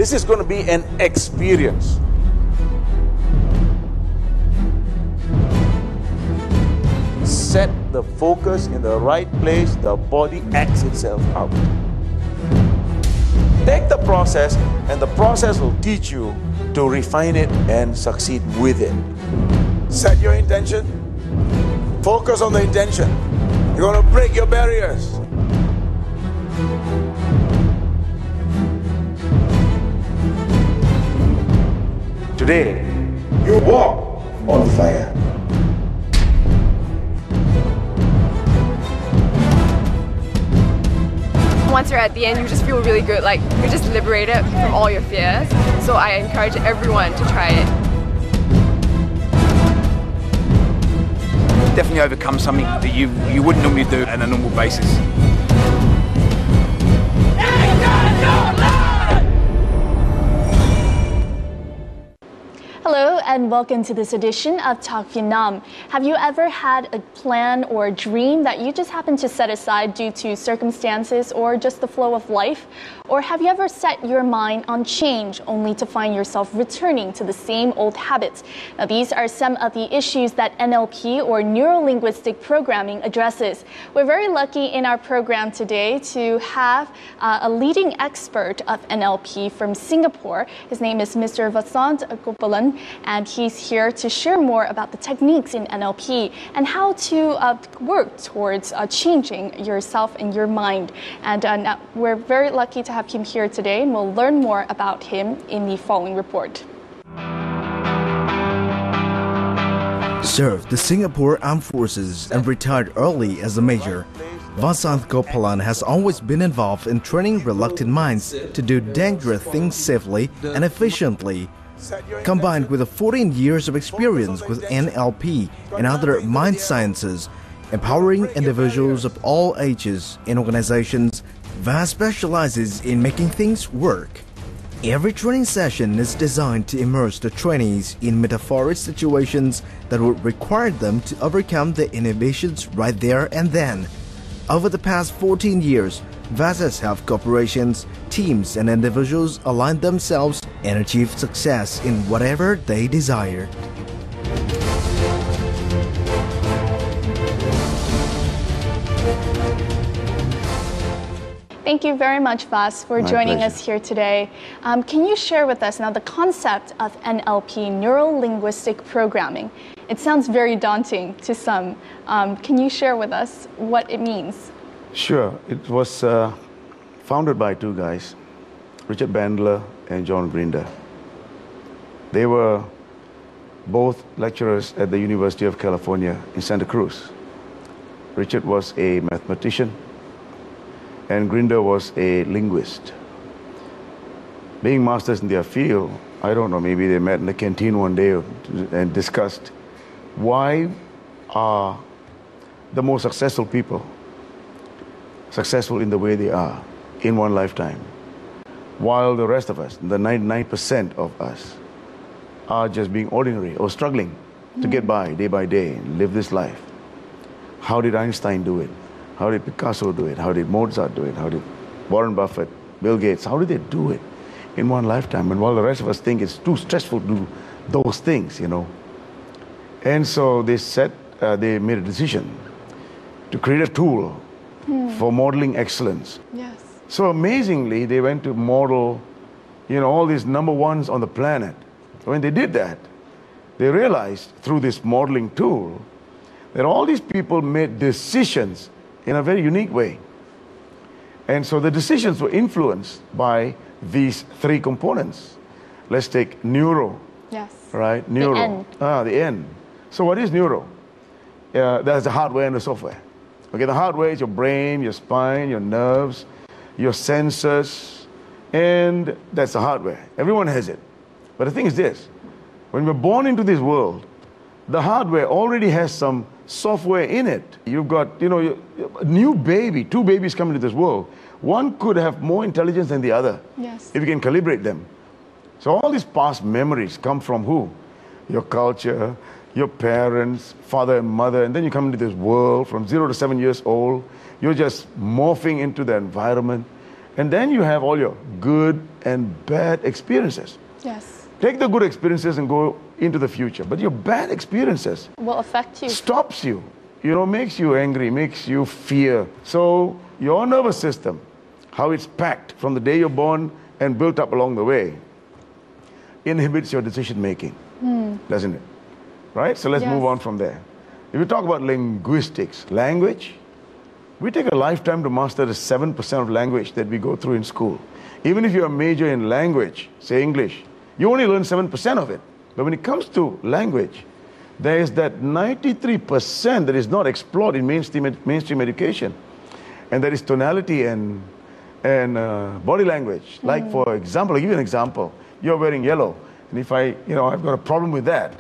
This is going to be an experience. Set the focus in the right place, the body acts itself out. Take the process, and the process will teach you to refine it and succeed with it. Set your intention. Focus on the intention. You're going to break your barriers. Today, you walk on fire. Once you're at the end, you just feel really good, like you're just liberated from all your fears. So I encourage everyone to try it. Definitely overcome something that you wouldn't normally do on a normal basis. Hello and welcome to this edition of Talk Vietnam. Have you ever had a plan or a dream that you just happened to set aside due to circumstances or just the flow of life? Or have you ever set your mind on change only to find yourself returning to the same old habits? Now, these are some of the issues that NLP or neuro-linguistic programming addresses. We're very lucky in our program today to have a leading expert of NLP from Singapore. His name is Mr. Vasant Gopalan, and he's here to share more about the techniques in NLP and how to work towards changing yourself and your mind. And now we're very lucky to have him here today, and we'll learn more about him in the following report. Served the Singapore Armed Forces and retired early as a major, Vasant Gopalan has always been involved in training reluctant minds to do dangerous things safely and efficiently. Combined with 14 years of experience with NLP and other mind sciences, empowering individuals of all ages in organizations, Vas specializes in making things work. Every training session is designed to immerse the trainees in metaphoric situations that would require them to overcome the inhibitions right there and then. Over the past 14 years, Vas has helped corporations, teams, and individuals align themselves and achieve success in whatever they desire. Thank you very much, Vas, for joining us here today. Can you share with us now the concept of NLP, neuro-linguistic programming? It sounds very daunting to some. Can you share with us what it means? Sure. It was founded by two guys, Richard Bandler and John Grinder. They were both lecturers at the University of California in Santa Cruz. Richard was a mathematician and Grinder was a linguist. Being masters in their field, I don't know, maybe they met in the canteen one day and discussed why are the most successful people successful in the way they are in one lifetime, while the rest of us, the 99% of us, are just being ordinary or struggling to get by day and live this life. How did Einstein do it? How did Picasso do it? How did Mozart do it? How did Warren Buffett, Bill Gates, how did they do it in one lifetime? And while the rest of us think it's too stressful to do those things, you know. And so they made a decision to create a tool for modeling excellence. Yes. So amazingly, they went to model, you know, all these number ones on the planet. When they did that, they realized through this modeling tool that all these people made decisions in a very unique way. And so the decisions were influenced by these three components. Let's take neuro. Yes. Right? Neuro. The N. The N. So what is neuro? That's the hardware and the software. Okay, the hardware is your brain, your spine, your nerves, your sensors, and that's the hardware. Everyone has it. But the thing is this, when we're born into this world, the hardware already has some software in it. You've got, you know, a new baby, two babies come into this world. One could have more intelligence than the other, yes, if you can calibrate them. So all these past memories come from who? Your culture, your parents, father and mother, and then you come into this world from 0 to 7 years old. You're just morphing into the environment, And then you have all your good and bad experiences. Yes. Take the good experiences and go into the future. But your bad experiences Will affect you. stops you, makes you angry, makes you fear. So your nervous system, how it's packed from the day you're born and built up along the way, inhibits your decision making, doesn't it? Right? So let's Yes. move on from there. If you talk about linguistics, language, we take a lifetime to master the 7% of language that we go through in school. Even if you're a major in language, say English, you only learn 7% of it. But when it comes to language, there is that 93% that is not explored in mainstream education. And that is tonality and body language. Like, for example, I'll give you an example. You're wearing yellow. And if I've got a problem with that,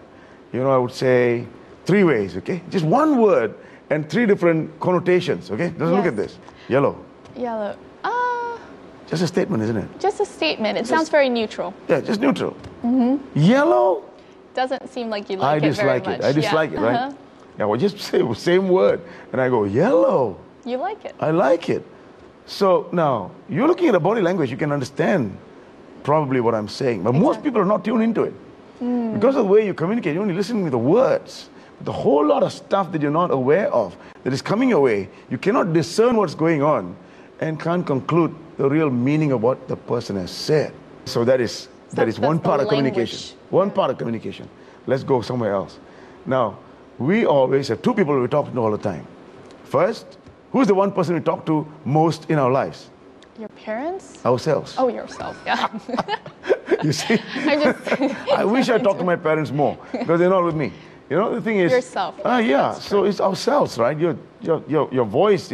I would say 3 ways, okay? Just one word and 3 different connotations, okay? Just look at this. Yellow. Yellow. Just a statement, isn't it? Just a statement. It sounds very neutral. Yeah, just neutral. Yellow. Doesn't seem like you like it very much. I dislike it, right? Yeah, well, just say the same word. And I go, yellow. You like it. I like it. So now, you're looking at a body language, you can understand probably what I'm saying. But most people are not tuned into it. Because of the way you communicate, you're only listening to the words. The whole lot of stuff that you're not aware of, that is coming your way, you cannot discern what's going on and can't conclude the real meaning of what the person has said. So that is one part of communication. One part of communication. Let's go somewhere else. Now, we always have 2 people we talk to all the time. First, who's the one person we talk to most in our lives? Your parents? Ourselves. Oh, yourself, yeah. You see? I wish I talked to my parents more because they're not with me. The thing is... Yourself. Yeah, so it's ourselves, right? Your voice,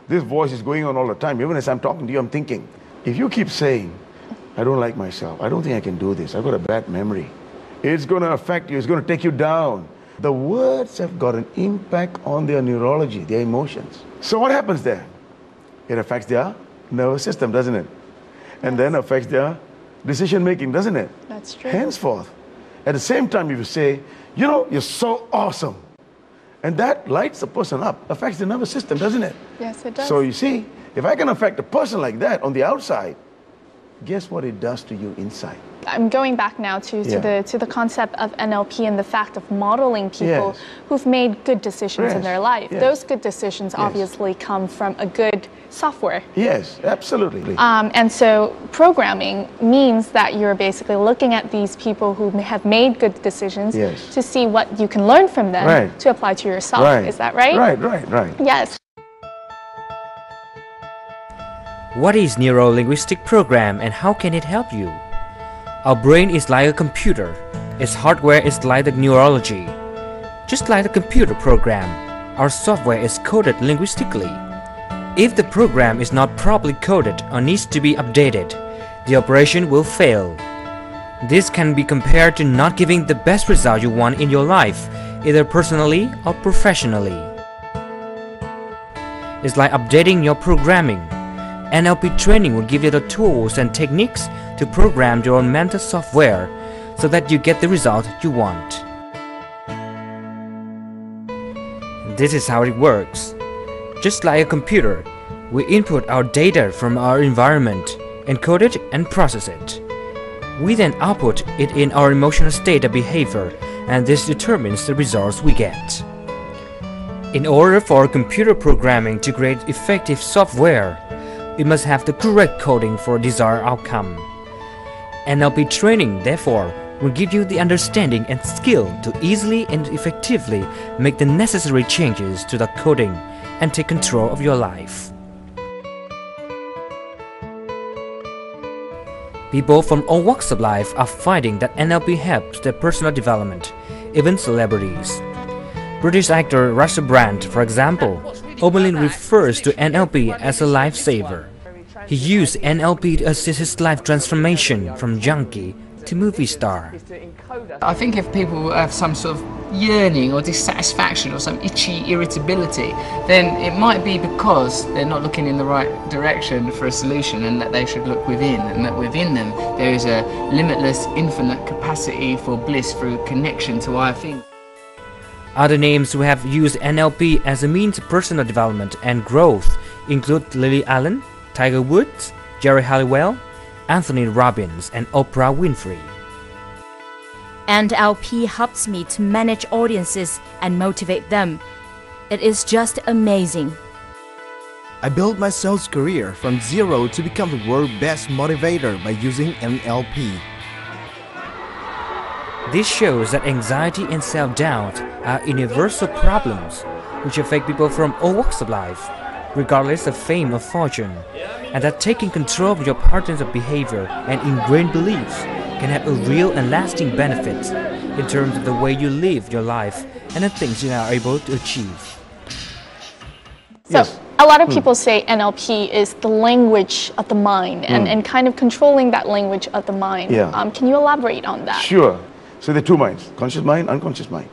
this voice is going on all the time. Even as I'm talking to you, I'm thinking, if you keep saying, I don't like myself, I don't think I can do this, I've got a bad memory, it's going to affect you, it's going to take you down. The words have got an impact on their neurology, their emotions. So what happens there? It affects their nervous system, doesn't it? And then affects their decision making, doesn't it? That's true. Henceforth. At the same time, if you say, you're so awesome, and that lights the person up, affects the nervous system, doesn't it? Yes, it does. So you see, if I can affect a person like that on the outside, guess what it does to you inside? I'm going back now to the concept of NLP and the fact of modeling people who've made good decisions in their life. Those good decisions obviously come from a good software. Yes, absolutely. And so programming means that you're basically looking at these people who have made good decisions to see what you can learn from them to apply to yourself. Is that right? Right. Yes. What is neuro-linguistic program and how can it help you? Our brain is like a computer. Its hardware is like the neurology. Just like the computer program, our software is coded linguistically. If the program is not properly coded or needs to be updated, the operation will fail. This can be compared to not giving the best result you want in your life, either personally or professionally. It's like updating your programming. NLP training will give you the tools and techniques to program your own mental software so that you get the result you want. This is how it works. Just like a computer, we input our data from our environment, encode it and process it. We then output it in our emotional state of behavior, and this determines the results we get. In order for computer programming to create effective software, we must have the correct coding for a desired outcome. NLP training, therefore, will give you the understanding and skill to easily and effectively make the necessary changes to the coding and take control of your life. People from all walks of life are finding that NLP helps their personal development, even celebrities. British actor Russell Brand, for example, openly refers to NLP as a lifesaver. He used NLP to assist his life transformation from junkie to movie star. I think if people have some sort of yearning or dissatisfaction or some itchy irritability, then it might be because they're not looking in the right direction for a solution, and that they should look within, and that within them there is a limitless, infinite capacity for bliss through connection to higher things. Other names who have used NLP as a means of personal development and growth include Lily Allen, Tiger Woods, Jerry Halliwell, Anthony Robbins, and Oprah Winfrey. NLP helps me to manage audiences and motivate them. It is just amazing. I built my sales career from zero to become the world's best motivator by using NLP. This shows that anxiety and self-doubt are universal problems which affect people from all walks of life, regardless of fame or fortune, and that taking control of your patterns of behavior and ingrained beliefs can have a real and lasting benefit in terms of the way you live your life and the things you are able to achieve. So, Yes. a lot of people say NLP is the language of the mind and kind of controlling that language of the mind. Yeah. Can you elaborate on that? Sure. So there are two minds, conscious mind, unconscious mind.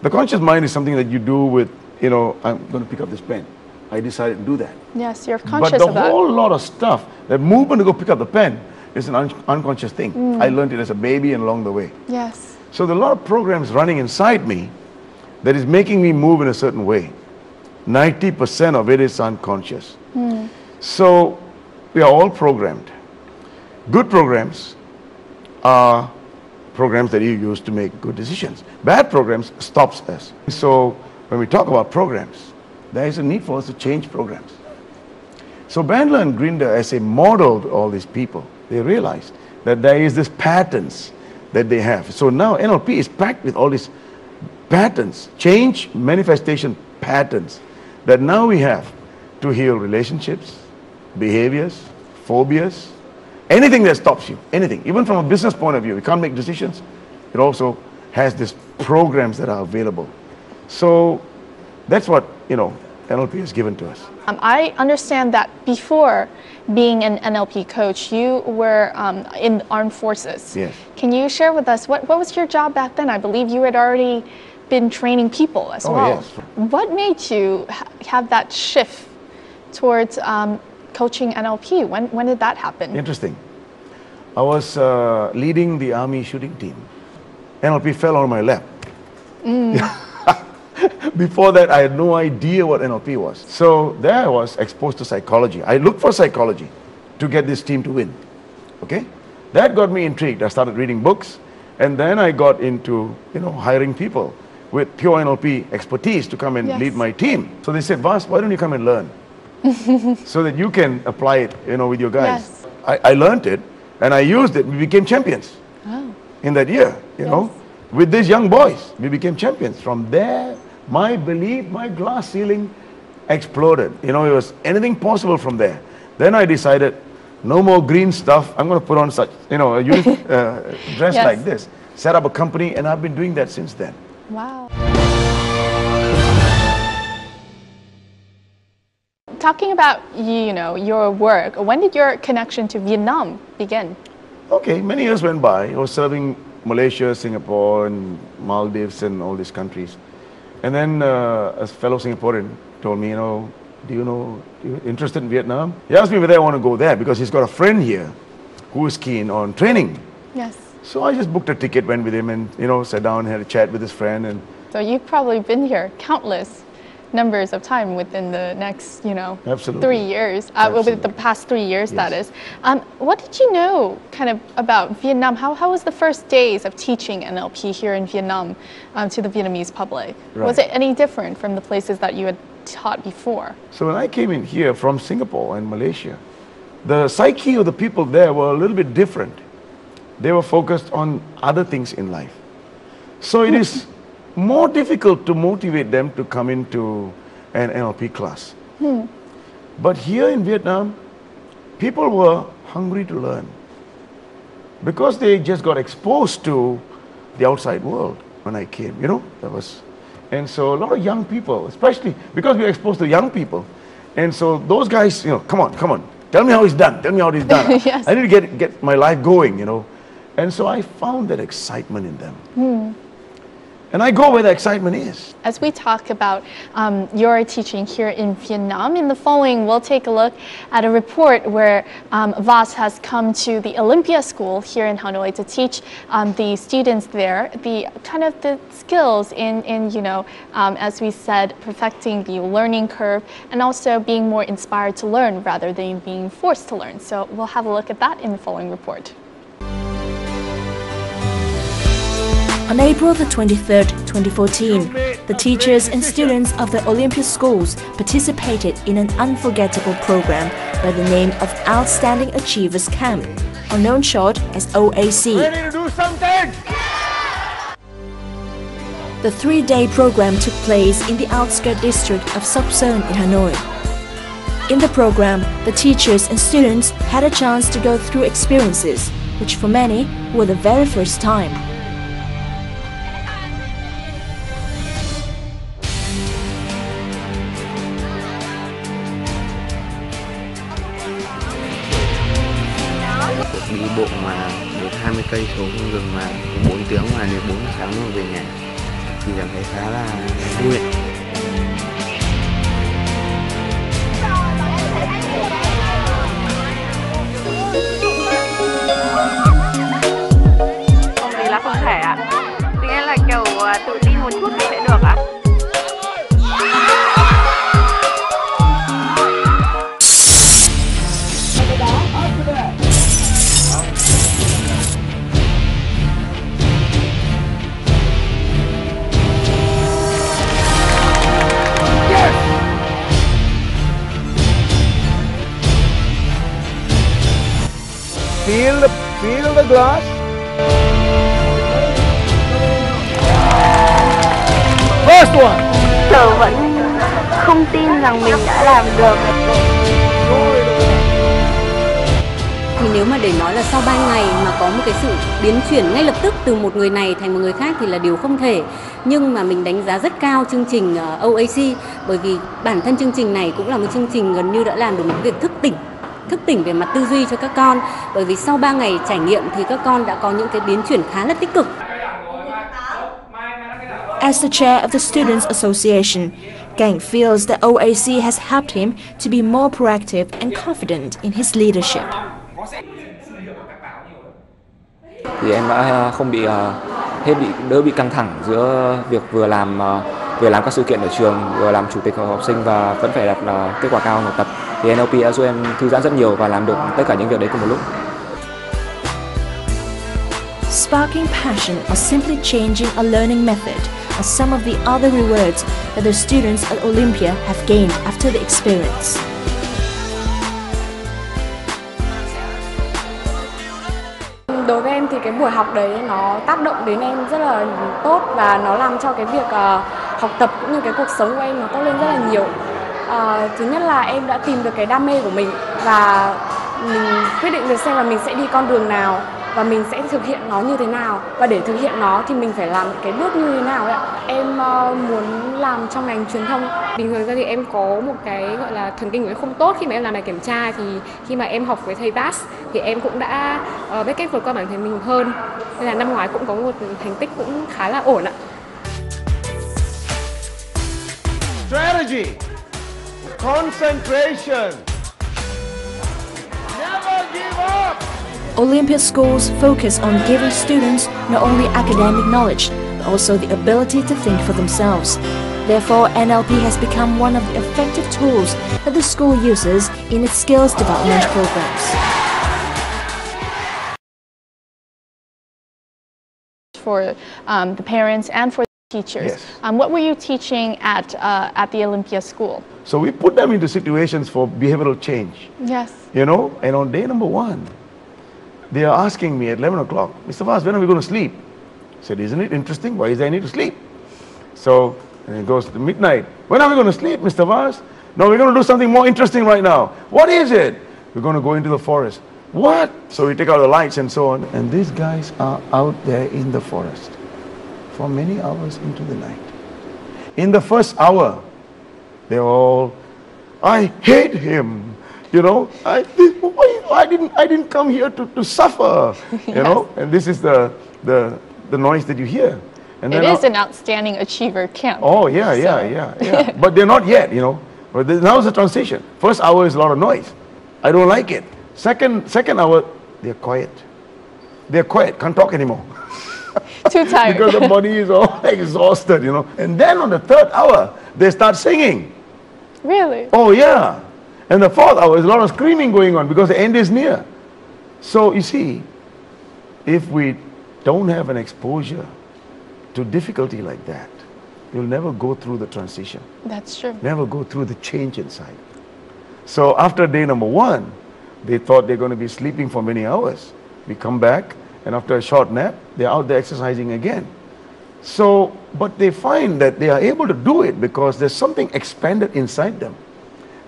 The conscious mind is something that you do with, I'm going to pick up this pen. I decided to do that. Yes, you're But conscious the of that. whole lot of stuff, that movement to go pick up the pen, is an unconscious thing. I learned it as a baby and along the way. Yes. So there are a lot of programs running inside me that is making me move in a certain way. 90% of it is unconscious. So we are all programmed. Good programs are programs that you use to make good decisions. Bad programs stops us. So when we talk about programs, there is a need for us to change programs. So Bandler and Grinder, as they modeled all these people, they realized that there is this patterns that they have. So now NLP is packed with all these patterns, change manifestation patterns that now we have to heal relationships, behaviors, phobias, anything that stops you, anything. Even from a business point of view, you can't make decisions. It also has these programs that are available. So that's what, NLP has given to us. I understand that before being an NLP coach, you were in the armed forces. Yes. Can you share with us, what was your job back then? I believe you had already been training people as well. Yes. What made you have that shift towards coaching NLP? When did that happen? Interesting. I was leading the army shooting team. NLP fell on my lap. Before that, I had no idea what NLP was. So there I was exposed to psychology. I looked for psychology to get this team to win. Okay? That got me intrigued. I started reading books, and then I got into, hiring people with pure NLP expertise to come and lead my team. So they said, Vas, why don't you come and learn? So that you can apply it, with your guys. Yes. I learned it, and I used it. We became champions in that year, you know. With these young boys, we became champions. From there, my belief, my glass ceiling exploded. It was anything possible from there. Then I decided, no more green stuff. I'm going to put on such, dress like this. Set up a company, and I've been doing that since then. Wow. Talking about, your work, when did your connection to Vietnam begin? Okay, many years went by. I was serving Malaysia, Singapore, and Maldives, and all these countries. And then a fellow Singaporean told me, you're interested in Vietnam? He asked me whether I want to go there because he's got a friend here who is keen on training. Yes. So I just booked a ticket, went with him, and sat down and had a chat with his friend. And so you've probably been here countless numbers of time within the next, Absolutely. 3 years. Within the past 3 years, Yes. that is. What did you know kind of about Vietnam? How was the first days of teaching NLP here in Vietnam to the Vietnamese public? Right. Was it any different from the places that you had taught before? so when I came in here from Singapore and Malaysia, the psyche of the people there were a little bit different. They were focused on other things in life. So it is more difficult to motivate them to come into an NLP class. But here in Vietnam, people were hungry to learn because they just got exposed to the outside world when I came, and so a lot of young people, especially because we were exposed to young people, and so those guys, come on, tell me how it's done, Yes. I need to get my life going, and so I found that excitement in them. And I go where the excitement is. As we talk about your teaching here in Vietnam, in the following, we'll take a look at a report where Vas has come to the Olympia School here in Hanoi to teach the students there the skills in as we said, perfecting the learning curve and also being more inspired to learn rather than being forced to learn. So we'll have a look at that in the following report. On April the 23rd, 2014, the teachers and students of the Olympia schools participated in an unforgettable program by the name of Outstanding Achievers Camp, or known short as OAC. Ready to do something? The 3-day program took place in the outskirts district of Sóc Sơn in Hanoi. In the program, the teachers and students had a chance to go through experiences, which for many were the very first time. Đi bộ mà được 20 cây số trong rừng mà 4 tiếng mà đến 4 giờ sáng rồi về nhà thì cảm thấy khá là vui. Không thì là không thể ạ. Thì nghĩa là kiểu tự tin một chút thì sẽ được ạ. Feel the glass. First one. Tớ vẫn không tin rằng mình đã làm được. Thì nếu mà để nói là sau 3 ngày mà có một cái sự biến chuyển ngay lập tức từ một người này thành một người khác thì là điều không thể. Nhưng mà mình đánh giá rất cao chương trình OAC bởi vì bản thân chương trình này cũng là một chương trình gần như đã làm được một việc thức tỉnh về mặt tư duy cho các con, bởi vì sau 3 ngày trải nghiệm thì các con đã có những cái biến chuyển khá là tích cực. As the chair of the Students' Association, Cảnh feels that OAC has helped him to be more proactive and confident in his leadership. Thì em đã không bị đỡ bị căng thẳng giữa việc vừa làm các sự kiện ở trường, vừa làm chủ tịch hội học sinh và vẫn phải đạt kết quả cao học tập. Thì NLP đã giúp em thư giãn rất nhiều và làm được tất cả những việc đấy cùng một lúc. Sparking passion or simply changing a learning method are some of the other rewards that the students at Olympia have gained after the experience. Đối với em thì cái buổi học đấy nó tác động đến em rất là tốt và nó làm cho cái việc học tập cũng như cái cuộc sống của em nó tốt lên rất là nhiều. Thứ nhất là em đã tìm được cái đam mê của mình và mình quyết định được xem là mình sẽ đi con đường nào và mình sẽ thực hiện nó như thế nào, và để thực hiện nó thì mình phải làm cái bước như thế nào ấy ạ. Em muốn làm trong ngành truyền thông. Bình thường ra thì em có một cái gọi là thần kinh của em không tốt khi mà em làm bài kiểm tra, thì khi mà em học với thầy Vas thì em cũng đã biết cách vượt qua bản thân mình hơn, nên là năm ngoái cũng có một thành tích cũng khá là ổn ạ. Strategy, concentration, never give up. Olympia schools focus on giving students not only academic knowledge, but also the ability to think for themselves. Therefore, NLP has become one of the effective tools that the school uses in its skills development programs. For the parents and for the teachers, yes. What were you teaching at the Olympia school? So we put them into situations for behavioral change. Yes. You know, and on day number 1, they are asking me at 11 o'clock, Mr. Vas, when are we going to sleep? I said, isn't it interesting? Why is there need to sleep? So, and it goes to midnight. When are we going to sleep, Mr. Vas? No, we're going to do something more interesting right now. What is it? We're going to go into the forest. What? So we take out the lights and so on. And these guys are out there in the forest for many hours into the night. In the first hour, they're all, I hate him. You know, I didn't come here to suffer. You Yes. know, and this is the noise that you hear. And it is an outstanding achiever camp. Oh, yeah. But they're not yet, you know. But now's the transition. First hour is a lot of noise. I don't like it. Second hour, they're quiet. They're quiet, can't talk anymore. Too tired. Because the body is all exhausted, you know. And then on the third hour, they start singing. Really? Oh, yeah. And the fourth hour is a lot of screaming going on because the end is near. So, you see, if we don't have an exposure to difficulty like that, you'll never go through the transition. That's true. Never go through the change inside. So after day number 1, they thought they're going to be sleeping for many hours. We come back, and after a short nap, they're out there exercising again. So, but they find that they are able to do it because there's something expanded inside them.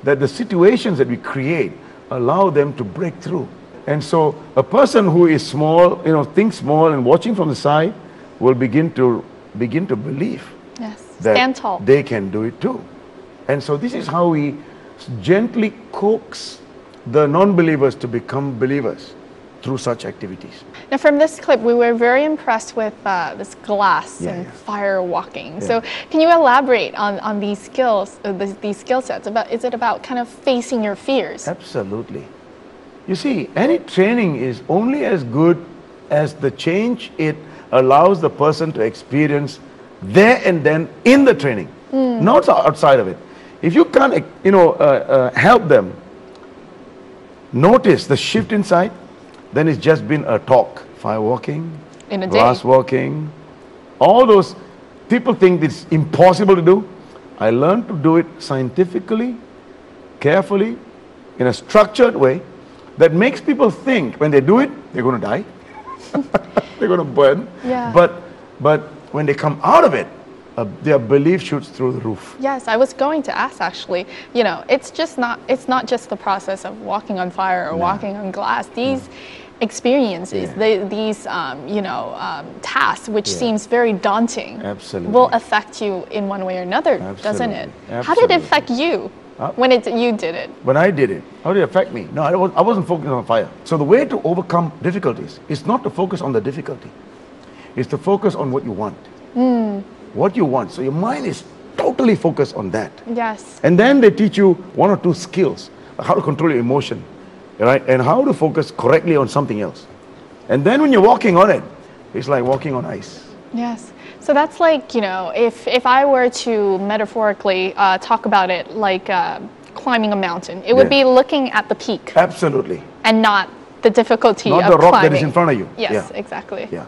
That the situations that we create allow them to break through. And so a person who is small, you know, thinks small and watching from the side will begin to believe that stand tall. They can do it too. And so this is how we gently coax the non-believers to become believers through such activities. Now from this clip, we were very impressed with this glass and fire walking. So can you elaborate on these skills, these skill sets? Is it about kind of facing your fears? Absolutely. You see, any training is only as good as the change it allows the person to experience there and then in the training, not outside of it. If you can't, you know, help them notice the shift inside, then it's just been a talk. Fire walking, in a glass day. walking, all those people think it's impossible to do. I learned to do it scientifically, carefully, in a structured way that makes people think when they do it, they're going to die. They're going to burn. Yeah. But when they come out of it, their belief shoots through the roof. Yes, I was going to ask actually. You know, it's not just the process of walking on fire or walking on glass. These experiences, these tasks, which seems very daunting, will affect you in one way or another, doesn't it? How did it affect you when you did it? When I did it, how did it affect me? No, I wasn't focusing on fire. So the way to overcome difficulties is not to focus on the difficulty. It's to focus on what you want. What you want. So your mind is totally focused on that. Yes. And then they teach you 1 or 2 skills, how to control your emotion, right? And how to focus correctly on something else. And then when you're walking on it, it's like walking on ice. Yes. So that's like, you know, if I were to metaphorically talk about it like climbing a mountain, it would be looking at the peak. Absolutely. And not the difficulty of climbing. Not the rock climbing. that is in front of you. Yes, exactly. Yeah.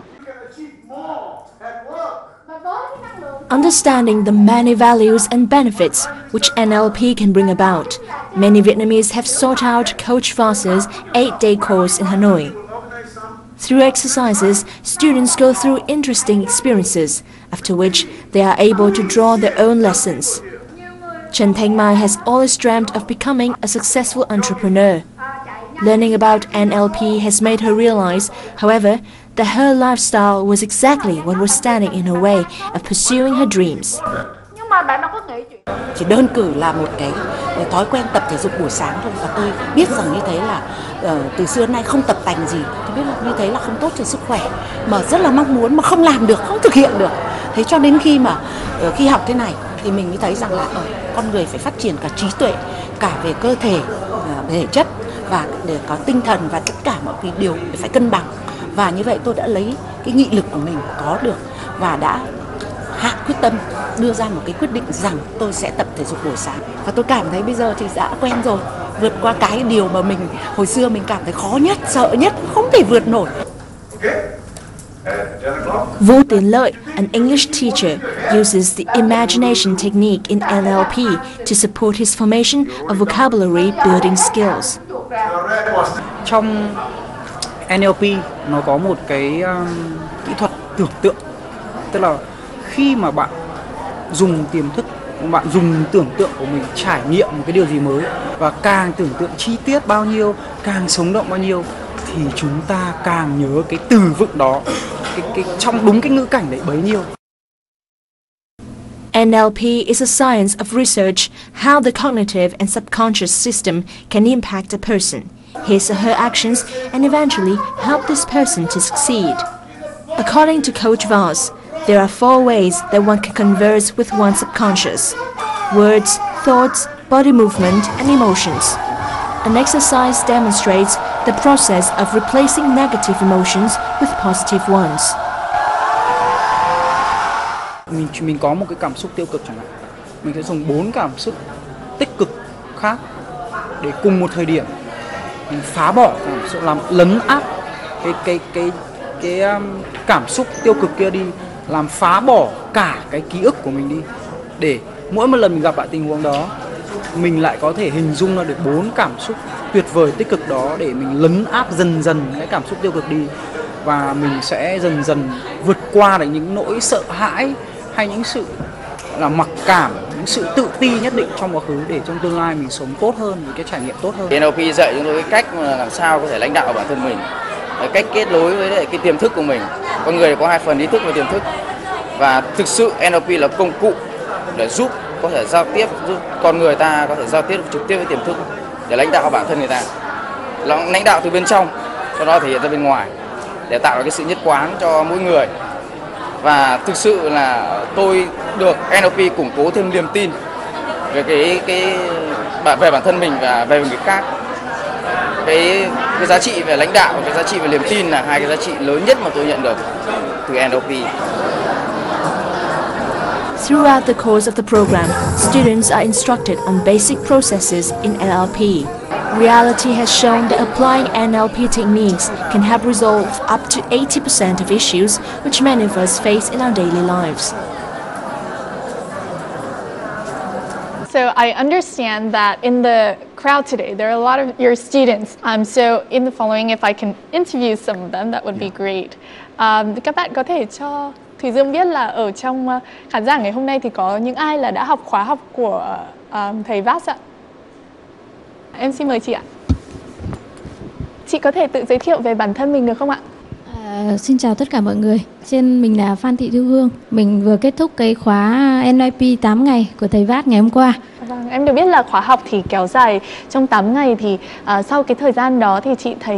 Understanding the many values and benefits which NLP can bring about, many Vietnamese have sought out Coach Vas's 8-day course in Hanoi. Through exercises, students go through interesting experiences, after which they are able to draw their own lessons. Trần Thanh Mai has always dreamt of becoming a successful entrepreneur. Learning about NLP has made her realize, however, that her lifestyle was exactly what was standing in her way of pursuing her dreams. Chỉ đơn cử là một cái thói quen tập thể dục buổi sáng thôi, và tôi biết rằng như thế là từ xưa đến nay không tập tành gì, tôi biết là như thế là không tốt cho sức khỏe, mà rất là mong muốn mà không làm được, không thực hiện được. Thế cho đến khi học thế này thì mình mới thấy rằng là con người phải phát triển cả trí tuệ, cả về cơ thể, thể chất và để có tinh thần, và tất cả mọi cái điều phải cân bằng. Và như vậy tôi đã lấy cái nghị lực của mình có được và đã hạ quyết tâm đưa ra một cái quyết định rằng tôi sẽ tập thể dục buổi sáng. Và tôi cảm thấy bây giờ thì đã quen rồi, vượt qua cái điều mà mình hồi xưa mình cảm thấy khó nhất, sợ nhất, không thể vượt nổi. Vũ Tiến Lợi, an English teacher, uses the imagination technique in NLP to support his formation of vocabulary building skills. Trong NLP nó có một cái kỹ thuật tưởng tượng, tức là khi mà bạn dùng tiềm thức, bạn dùng tưởng tượng của mình trải nghiệm một cái điều gì mới, và càng tưởng tượng chi tiết bao nhiêu, càng sống động bao nhiêu, thì chúng ta càng nhớ cái từ vựng đó, cái trong đúng cái ngữ cảnh đấy bấy nhiêu. NLP is a science of research how the cognitive and subconscious system can impact a person, his or her actions, and eventually help this person to succeed. According to Coach Vas, There are 4 ways that one can converse with one's subconscious: words, thoughts, body movement, and emotions. An exercise demonstrates the process of replacing negative emotions with positive ones. Mình có một cái cảm xúc tiêu cực chẳng hạn, mình sẽ dùng 4 cảm xúc tích cực khác để cùng một thời điểm mình phá bỏ cảm xúc, làm lấn áp cái cảm xúc tiêu cực kia đi, làm phá bỏ cả cái ký ức của mình đi, để mỗi một lần mình gặp lại tình huống đó mình lại có thể hình dung ra được 4 cảm xúc tuyệt vời tích cực đó để mình lấn áp dần dần cái cảm xúc tiêu cực đi, và mình sẽ dần dần vượt qua được những nỗi sợ hãi hay những sự là mặc cảm, những sự tự ti nhất định trong quá khứ, để trong tương lai mình sống tốt hơn, một cái trải nghiệm tốt hơn. NLP dạy chúng tôi cái cách mà làm sao có thể lãnh đạo bản thân mình, cái cách kết nối với lại cái tiềm thức của mình. Con người có 2 phần, ý thức và tiềm thức, và thực sự NLP là công cụ để giúp có thể giao tiếp, giúp con người ta có thể giao tiếp trực tiếp với tiềm thức để lãnh đạo bản thân người ta, lãnh đạo từ bên trong, sau đó thể hiện ra bên ngoài để tạo ra cái sự nhất quán cho mỗi người. Và thực sự là tôi được NLP củng cố thêm niềm tin về về bản thân mình và về người khác. Cái giá trị về lãnh đạo và cái giá trị về niềm tin là 2 cái giá trị lớn nhất mà tôi nhận được từ NLP. Throughout the course of the program, students are instructed on basic processes in NLP. Reality has shown that applying NLP techniques can help resolve up to 80% of issues which many of us face in our daily lives. So I understand that in the crowd today, there are a lot of your students. So in the following, if I can interview some of them, that would be great. Các bạn có thể cho Thùy Dương biết là ở trong khán giả ngày hôm nay thì có những ai là đã học khóa học của thầy Vas ạ? Em xin mời chị ạ. Chị có thể tự giới thiệu về bản thân mình được không ạ? Xin chào tất cả mọi người. Mình là Phan Thị Thu Hương. Mình vừa kết thúc cái khóa NLP 8 ngày của thầy Vas ngày hôm qua. Vâng, em được biết là khóa học thì kéo dài trong 8 ngày thì sau cái thời gian đó thì chị thấy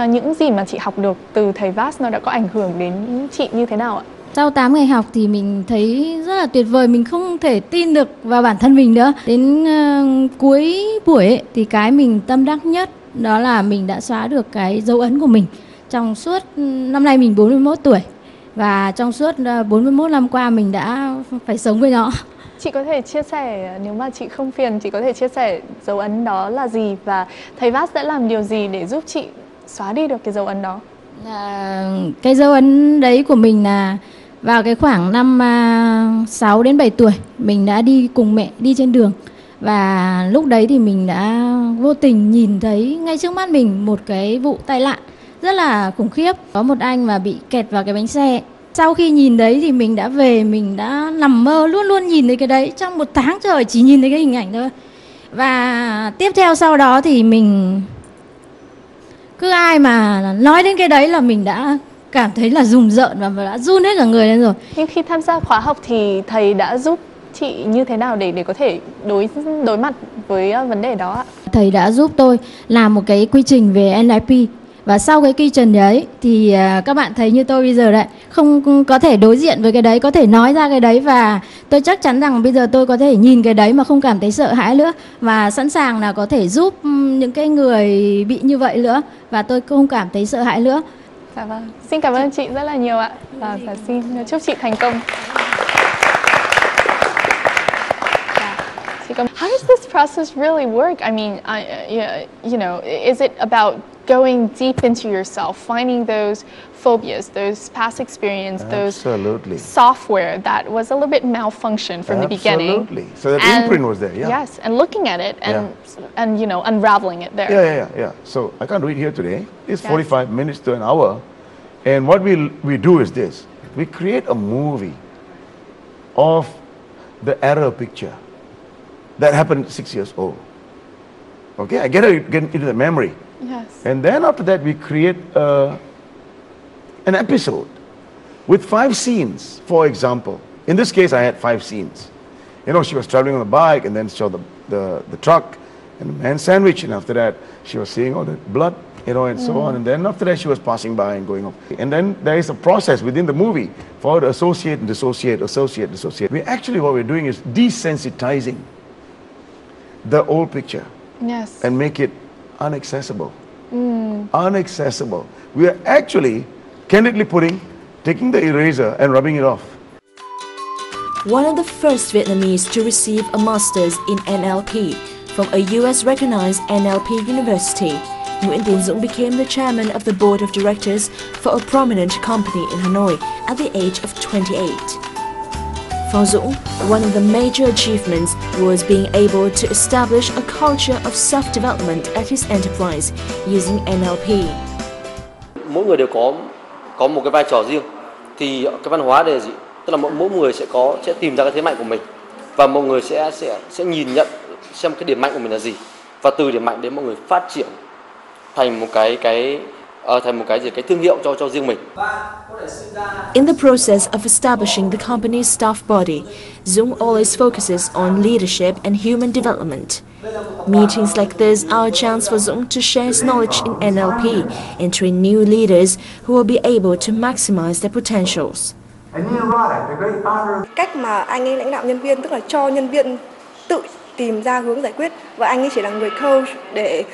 những gì mà chị học được từ thầy Vas nó đã có ảnh hưởng đến chị như thế nào ạ? Sau 8 ngày học thì mình thấy rất là tuyệt vời, mình không thể tin được vào bản thân mình nữa. Đến cuối buổi ấy, thì cái mình tâm đắc nhất đó là mình đã xóa được cái dấu ấn của mình. Trong suốt năm nay mình 41 tuổi và trong suốt 41 năm qua mình đã phải sống với nó. Chị có thể chia sẻ, nếu mà chị không phiền, chị có thể chia sẻ dấu ấn đó là gì và thầy Vas đã làm điều gì để giúp chị xóa đi được cái dấu ấn đó? Cái dấu ấn đấy của mình là vào cái khoảng năm 6 đến 7 tuổi mình đã đi cùng mẹ đi trên đường, và lúc đấy thì mình đã vô tình nhìn thấy ngay trước mắt mình một cái vụ tai nạn rất là khủng khiếp. Có một anh mà bị kẹt vào cái bánh xe. Sau khi nhìn đấy thì mình đã về, mình đã nằm mơ luôn luôn nhìn thấy cái đấy. Trong 1 tháng trời chỉ nhìn thấy cái hình ảnh thôi. Và tiếp theo sau đó thì mình cứ ai mà nói đến cái đấy là mình đã cảm thấy là rùng rợn và đã run hết cả người lên rồi. Nhưng khi tham gia khóa học thì thầy đã giúp chị như thế nào để có thể đối mặt với vấn đề đó ạ? Thầy đã giúp tôi làm một cái quy trình về NLP. Và sau cái quy trình đấy thì các bạn thấy như tôi bây giờ đấy, không có thể đối diện với cái đấy, có thể nói ra cái đấy, và tôi chắc chắn rằng bây giờ tôi có thể nhìn cái đấy mà không cảm thấy sợ hãi nữa, và sẵn sàng là có thể giúp những cái người bị như vậy nữa, và tôi không cảm thấy sợ hãi nữa. Dạ vâng, xin cảm ơn chị rất là nhiều ạ, và xin chúc chị thành công. How does this process really work? I mean, you know, is it about going deep into yourself, finding those phobias, those past experience, those software that was a little bit malfunctioned from the beginning? Absolutely. So that imprint was there, yeah. Yes, and looking at it and you know, unraveling it there. Yeah. So I can't do it here today. It's 45 minutes to an hour. And what we do is this. We create a movie of the error picture that happened 6 years old. Okay, I get into the memory. Yes. And then after that, we create an episode with 5 scenes, for example. In this case, I had 5 scenes. You know, she was traveling on a bike and then saw the truck and the man sandwich. And after that, she was seeing all the blood and so on. And then after that, she was passing by and going off. And then there is a process within the movie for her to associate and dissociate, associate, dissociate. What we're doing is desensitizing the old picture. Yes. And make it unaccessible. Unaccessible. We are actually, candidly taking the eraser and rubbing it off. One of the first Vietnamese to receive a master's in NLP from a US-recognized NLP university, Nguyễn Tiến Dũng became the chairman of the board of directors for a prominent company in Hanoi at the age of 28. For Dũng, one of the major achievements was being able to establish a culture of self-development at his enterprise using NLP. Mỗi người đều có một cái vai trò riêng, thì cái văn hóa là gì? Tức là mỗi người sẽ tìm ra cái thế mạnh của mình, và mọi người sẽ nhìn nhận xem cái điểm mạnh của mình là gì, và từ điểm mạnh đến mọi người phát triển thành một cái thương hiệu cho riêng mình. In the process of establishing the company's staff body, Dũng always focuses on leadership and human development. Meetings like this are a chance for Dũng to share his knowledge in NLP and train new leaders who will be able to maximize their potentials. Cách mà anh ấy lãnh đạo nhân viên, tức là cho nhân viên tự tìm ra hướng giải quyết, và anh ấy chỉ là người coach để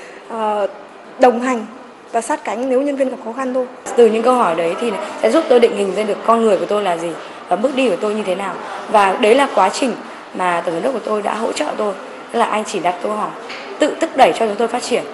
đồng hành và sát cánh nếu nhân viên gặp khó khăn thôi. Từ những câu hỏi đấy thì sẽ giúp tôi định hình ra được con người của tôi là gì và bước đi của tôi như thế nào. Và đấy là quá trình mà tổng giám đốc của tôi đã hỗ trợ tôi. Tức là anh chỉ đặt câu hỏi, tự thúc đẩy cho chúng tôi phát triển.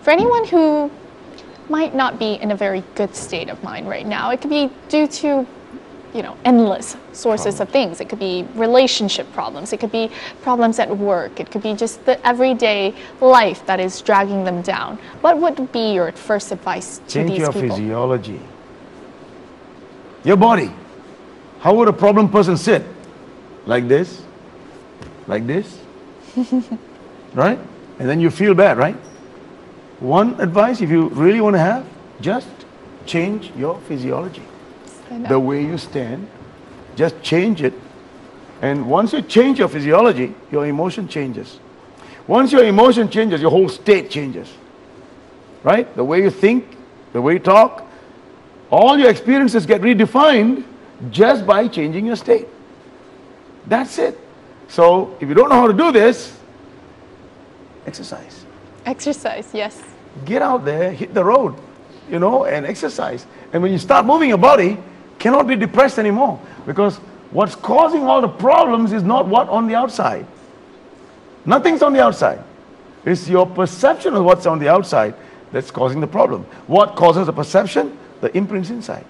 For anyone who might not be in a very good state of mind right now, it could be due to, endless sources of things. It could be relationship problems. It could be problems at work. It could be just the everyday life that is dragging them down. What would be your first advice to these people? Change your physiology. Your body. How would a problem person sit? Like this? Like this? Right? And then you feel bad, right? One advice, if you really want to have, just change your physiology. The way you stand, just change it. And once you change your physiology, your emotion changes. Once your emotion changes, your whole state changes. Right? The way you think, the way you talk, all your experiences get redefined just by changing your state. That's it. So, if you don't know how to do this, exercise. Exercise, yes. Get out there, hit the road, and exercise. And when you start moving your body, cannot be depressed anymore. Because what's causing all the problems is not what on the outside. Nothing's on the outside. It's your perception of what's on the outside that's causing the problem. What causes the perception? The imprints inside.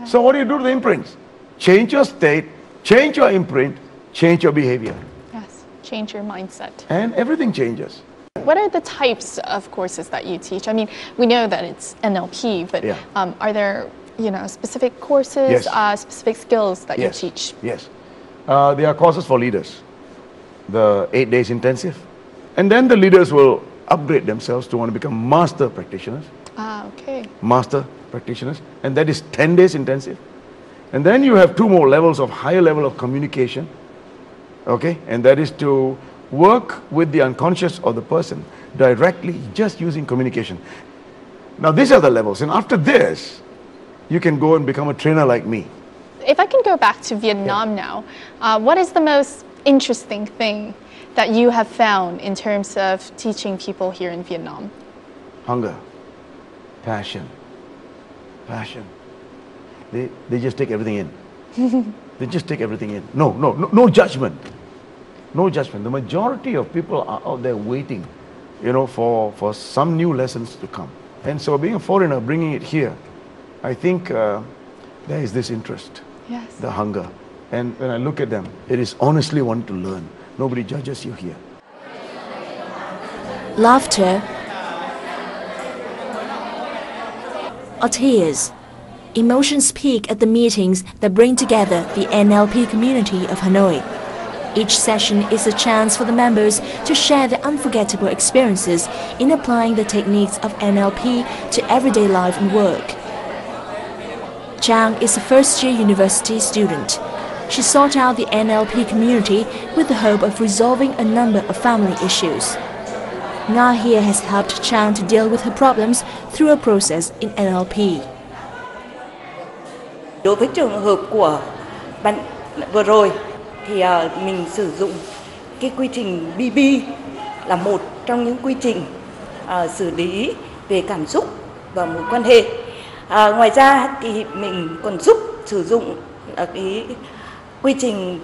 So what do you do to the imprints? Change your state, change your imprint, change your behavior. Yes, change your mindset. And everything changes. What are the types of courses that you teach? I mean, we know that it's NLP, but are there specific courses, Yes. specific skills that Yes. you teach? Yes. There are courses for leaders, the 8 days intensive. And then the leaders will upgrade themselves to want to become master practitioners. Okay. Master practitioners. And that is 10 days intensive. And then you have 2 more levels of higher level of communication. Okay? And that is to work with the unconscious of the person directly, just using communication. Now these are the levels. And after this, you can go and become a trainer like me. If I can go back to Vietnam now, what is the most interesting thing that you have found in terms of teaching people here in Vietnam? Hunger, passion. They just take everything in. They just take everything in. No judgment. No judgment. The majority of people are out there waiting, for some new lessons to come. And so being a foreigner, bringing it here, I think there is this interest, the hunger. And when I look at them, it is honestly one to learn. Nobody judges you here. Laughter or tears. Emotions peak at the meetings that bring together the NLP community of Hanoi. Each session is a chance for the members to share their unforgettable experiences in applying the techniques of NLP to everyday life and work. Chang is a first-year university student. She sought out the NLP community with the hope of resolving a number of family issues. Nga here has helped Chang to deal with her problems through a process in NLP. Đối với trường hợp của bạn vừa rồi thì mình sử dụng cái quy trình BB là một trong những quy trình xử lý về cảm xúc và mối quan hệ. Ngoài ra thì mình còn giúp sử dụng cái quy trình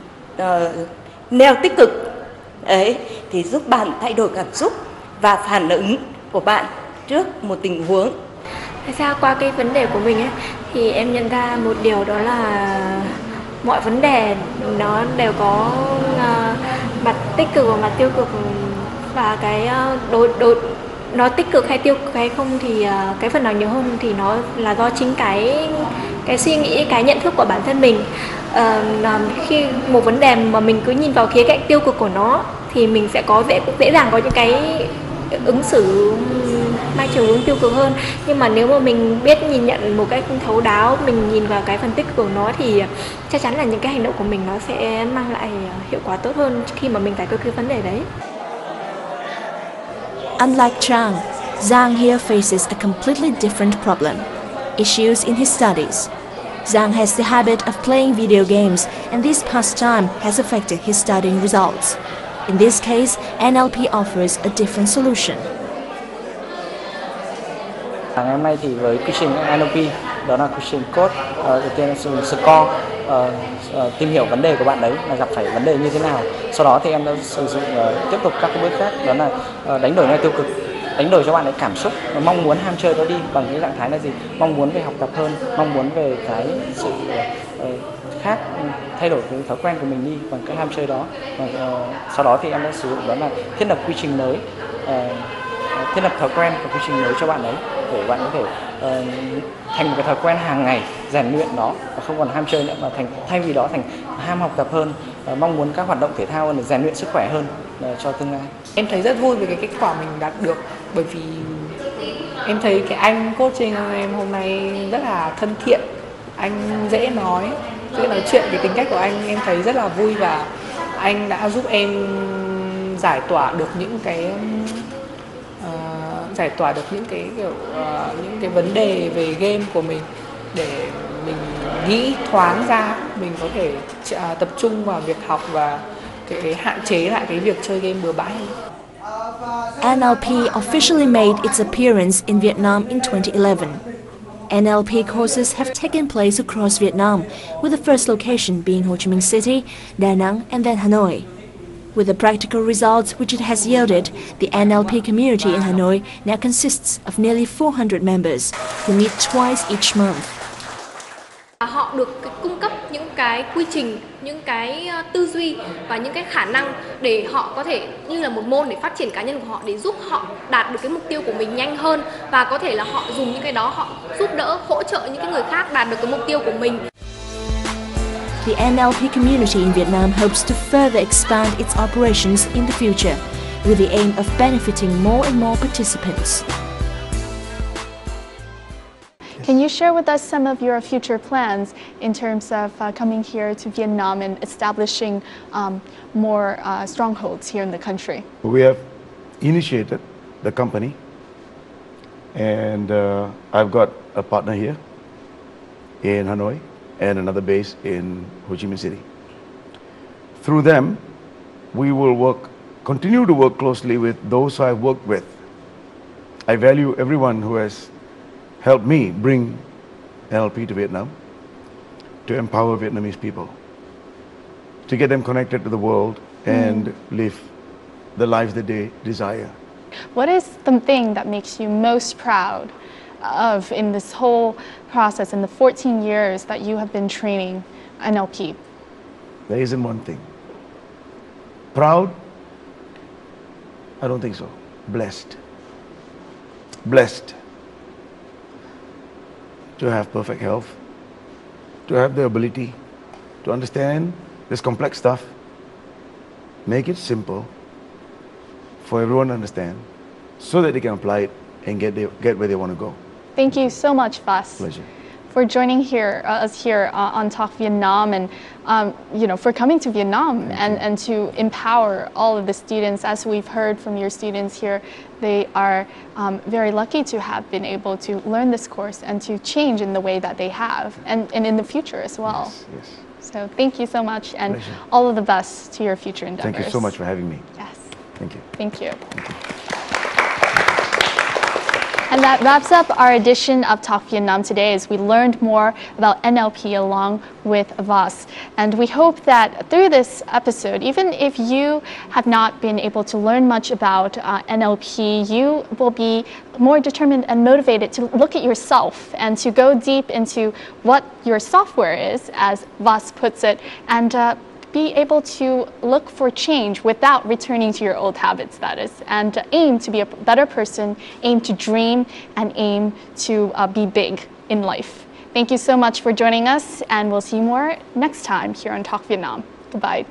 neo tích cực ấy thì giúp bạn thay đổi cảm xúc và phản ứng của bạn trước một tình huống. Thật ra qua cái vấn đề của mình ấy, thì em nhận ra một điều, đó là mọi vấn đề nó đều có mặt tích cực và mặt tiêu cực, và cái nó tích cực hay tiêu cực hay không thì cái phần nào nhiều hơn thì nó là do chính cái suy nghĩ, cái nhận thức của bản thân mình. Khi một vấn đề mà mình cứ nhìn vào khía cạnh tiêu cực của nó thì mình sẽ có dễ dàng có những cái ứng xử mang chiều hướng tiêu cực hơn. Nhưng mà nếu mà mình biết nhìn nhận một cách thấu đáo, mình nhìn vào cái phần tích cực của nó thì chắc chắn là những cái hành động của mình nó sẽ mang lại hiệu quả tốt hơn khi mà mình giải quyết cái vấn đề đấy. Unlike Chang, Giang here faces a completely different problem: issues in his studies. Giang has the habit of playing video games, and this pastime has affected his studying results. In this case, NLP offers a different solution. Ngày hôm nay thì với quy trình NLP, đó là quy trình code, đầu tiên là dùng score, tìm hiểu vấn đề của bạn đấy là gặp phải vấn đề như thế nào. Sau đó thì em đã sử dụng tiếp tục các cái bước khác, đó là đánh đổi ngay tiêu cực, đánh đổi cho bạn ấy cảm xúc và mong muốn ham chơi đó đi bằng cái trạng thái là gì? Mong muốn về học tập hơn, mong muốn về cái sự khác, thay đổi cái thói quen của mình đi bằng cái ham chơi đó. Và sau đó thì em đã sử dụng đó là thiết lập quy trình mới, thiết lập thói quen và quy trình mới cho bạn ấy để bạn có thể thành một cái thói quen hàng ngày, rèn luyện nó và không còn ham chơi nữa, mà thay vì đó thành ham học tập hơn, mong muốn các hoạt động thể thao hơn để rèn luyện sức khỏe hơn cho tương lai. Em thấy rất vui về cái kết quả mình đạt được, bởi vì em thấy cái anh coaching em hôm nay rất là thân thiện, anh dễ nói chuyện, cái tính cách của anh em thấy rất là vui, và anh đã giúp em giải tỏa được những cái những cái vấn đề về game của mình, để mình nghĩ thoáng ra, mình có thể tập trung vào việc học và cái hạn chế lại cái việc chơi game bừa bãi. NLP officially made its appearance in Vietnam in 2011. NLP courses have taken place across Vietnam, with the first location being Ho Chi Minh City, Da Nang, and then Hanoi. With the practical results which it has yielded, the NLP community in Hanoi now consists of nearly 400 members who meet twice each month. Họ được cung cấp những cái quy trình, những cái tư duy và những cái khả năng để họ có thể như là một môn để phát triển cá nhân của họ, để giúp họ đạt được cái mục tiêu của mình nhanh hơn, và có thể là họ dùng những cái đó họ giúp đỡ, hỗ trợ những cái người khác đạt được cái mục tiêu của mình. The NLP community in Vietnam hopes to further expand its operations in the future, with the aim of benefiting more and more participants. Can you share with us some of your future plans in terms of coming here to Vietnam and establishing more strongholds here in the country? We have initiated the company, and I've got a partner here in Hanoi and another base in Ho Chi Minh City. Through them, we will continue to work closely with those I've worked with. I value everyone who has helped me bring NLP to Vietnam, to empower Vietnamese people, to get them connected to the world and live the lives that they desire. What is the thing that makes you most proud of in this whole process, in the 14 years that you have been training NLP? There isn't one thing. Proud? I don't think so. Blessed. Blessed to have perfect health, to have the ability to understand this complex stuff, make it simple for everyone to understand, so that they can apply it and get where they want to go. Thank you so much, Vas, Pleasure. for joining us here on Talk Vietnam, and for coming to Vietnam and to empower all of the students. As we've heard from your students here, they are very lucky to have been able to learn this course and to change in the way that they have, and in the future as well. Yes. So thank you so much, and Pleasure. all of the best to your future endeavors. Thank you so much for having me. Yes. Thank you. Thank you. And that wraps up our edition of Talk Vietnam today, as we learned more about NLP along with Vas. And we hope that through this episode, even if you have not been able to learn much about NLP, you will be more determined and motivated to look at yourself and to go deep into what your software is, as Vas puts it, and be able to look for change without returning to your old habits, that is, and aim to be a better person, aim to dream, and aim to be big in life. Thank you so much for joining us, and we'll see you more next time here on Talk Vietnam. Goodbye.